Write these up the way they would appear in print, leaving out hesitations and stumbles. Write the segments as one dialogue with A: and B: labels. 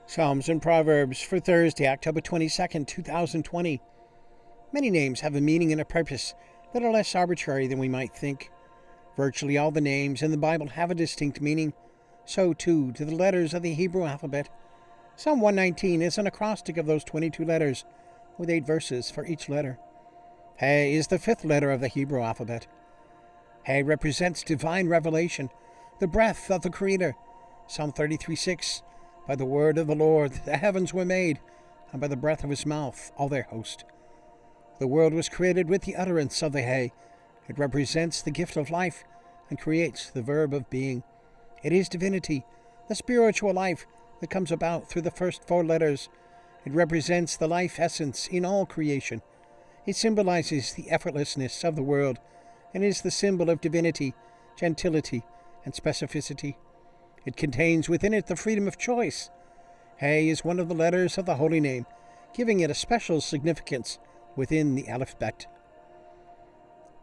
A: Psalms and Proverbs for Thursday, October 22nd, 2020. Many names have a meaning and a purpose that are less arbitrary than we might think. Virtually all the names in the Bible have a distinct meaning. So too do the letters of the Hebrew alphabet. Psalm 119 is an acrostic of those 22 letters, with 8 verses for each letter. He is the 5th letter of the Hebrew alphabet. He represents divine revelation, the breath of the Creator. Psalm 33:6. By the word of the Lord the heavens were made, and by the breath of his mouth all their host. The world was created with the utterance of the He. It represents the gift of life and creates the verb of being. It is divinity, the spiritual life that comes about through the first 4 letters. It represents the life essence in all creation. It symbolizes the effortlessness of the world and is the symbol of divinity, gentility, and specificity. It contains within it the freedom of choice. He is one of the letters of the Holy Name, giving it a special significance within the Aleph-Beith.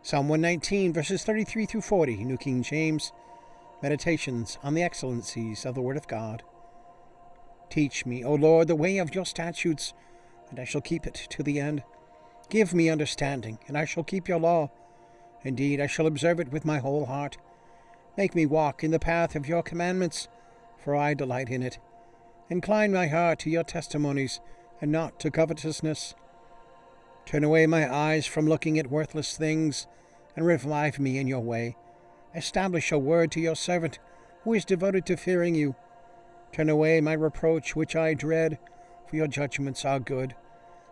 A: Psalm 119, verses 33 through 40, New King James. Meditations on the excellencies of the Word of God. Teach me, O Lord, the way of your statutes, and I shall keep it to the end. Give me understanding, and I shall keep your law. Indeed, I shall observe it with my whole heart. Make me walk in the path of your commandments, for I delight in it. Incline my heart to your testimonies, and not to covetousness. Turn away my eyes from looking at worthless things, and revive me in your way. Establish your word to your servant, who is devoted to fearing you. Turn away my reproach which I dread, for your judgments are good.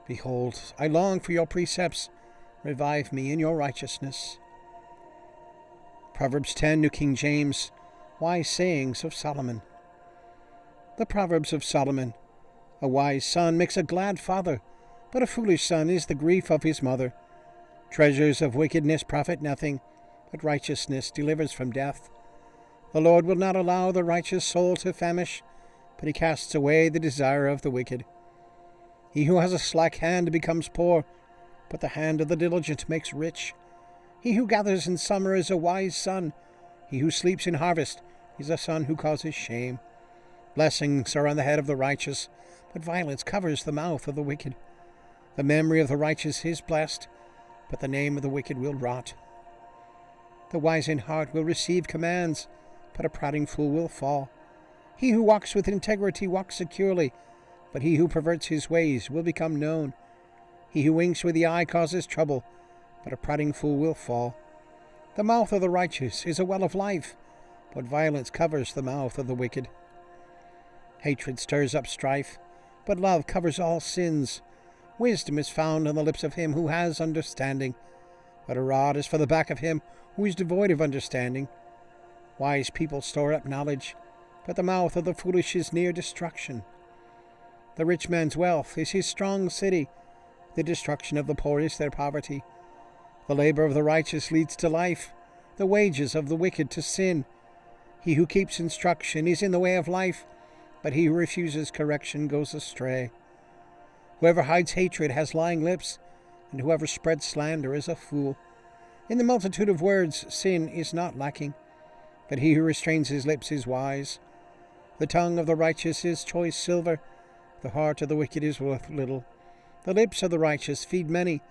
A: Behold, I long for your precepts. Revive me in your righteousness. Proverbs 10, New King James. Wise sayings of Solomon. The Proverbs of Solomon. A wise son makes a glad father, but a foolish son is the grief of his mother. Treasures of wickedness profit nothing, but righteousness delivers from death. The Lord will not allow the righteous soul to famish, but he casts away the desire of the wicked. He who has a slack hand becomes poor, but the hand of the diligent makes rich. He who gathers in summer is a wise son. He who sleeps in harvest is a son who causes shame. Blessings are on the head of the righteous, but violence covers the mouth of the wicked. The memory of the righteous is blessed, but the name of the wicked will rot. The wise in heart will receive commands, but a prating fool will fall. He who walks with integrity walks securely, but he who perverts his ways will become known. He who winks with the eye causes trouble, but a prating fool will fall. The mouth of the righteous is a well of life, but violence covers the mouth of the wicked. Hatred stirs up strife, but love covers all sins. Wisdom is found on the lips of him who has understanding, but a rod is for the back of him who is devoid of understanding. Wise people store up knowledge, but the mouth of the foolish is near destruction. The rich man's wealth is his strong city. The destruction of the poor is their poverty. The labor of the righteous leads to life, the wages of the wicked to sin. He who keeps instruction is in the way of life, but he who refuses correction goes astray. Whoever hides hatred has lying lips, and whoever spreads slander is a fool. In the multitude of words sin is not lacking, but he who restrains his lips is wise. The tongue of the righteous is choice silver, the heart of the wicked is worth little. The lips of the righteous feed many,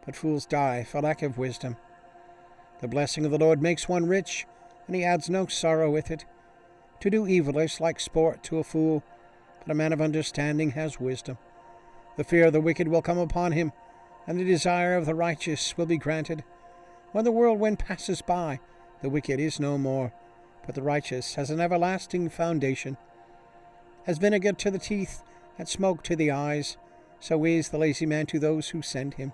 A: but fools die for lack of wisdom. The blessing of the Lord makes one rich, and he adds no sorrow with it. To do evil is like sport to a fool, but a man of understanding has wisdom. The fear of the wicked will come upon him, and the desire of the righteous will be granted. When the whirlwind passes by, the wicked is no more, but the righteous has an everlasting foundation. As vinegar to the teeth, and smoke to the eyes, so is the lazy man to those who send him.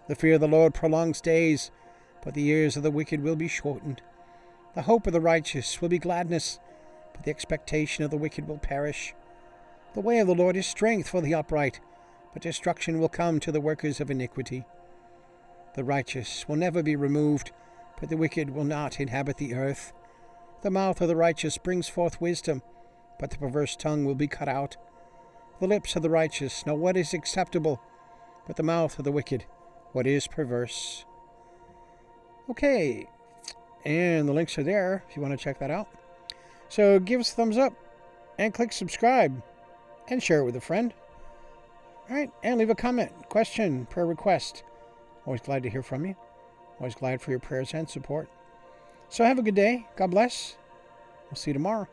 A: The fear of the Lord prolongs days, but the years of the wicked will be shortened. The hope of the righteous will be gladness, but the expectation of the wicked will perish. The way of the Lord is strength for the upright, but destruction will come to the workers of iniquity. The righteous will never be removed, but the wicked will not inhabit the earth. The mouth of the righteous brings forth wisdom, but the perverse tongue will be cut out. The lips of the righteous know what is acceptable, but the mouth of the wicked what is perverse. Okay, and the links are there if you want to check that out. So give us a thumbs up and click subscribe. and share it with a friend. All right, and leave a comment, question, prayer request. Always glad to hear from you. Always glad for your prayers and support. So have a good day. God bless. We'll see you tomorrow.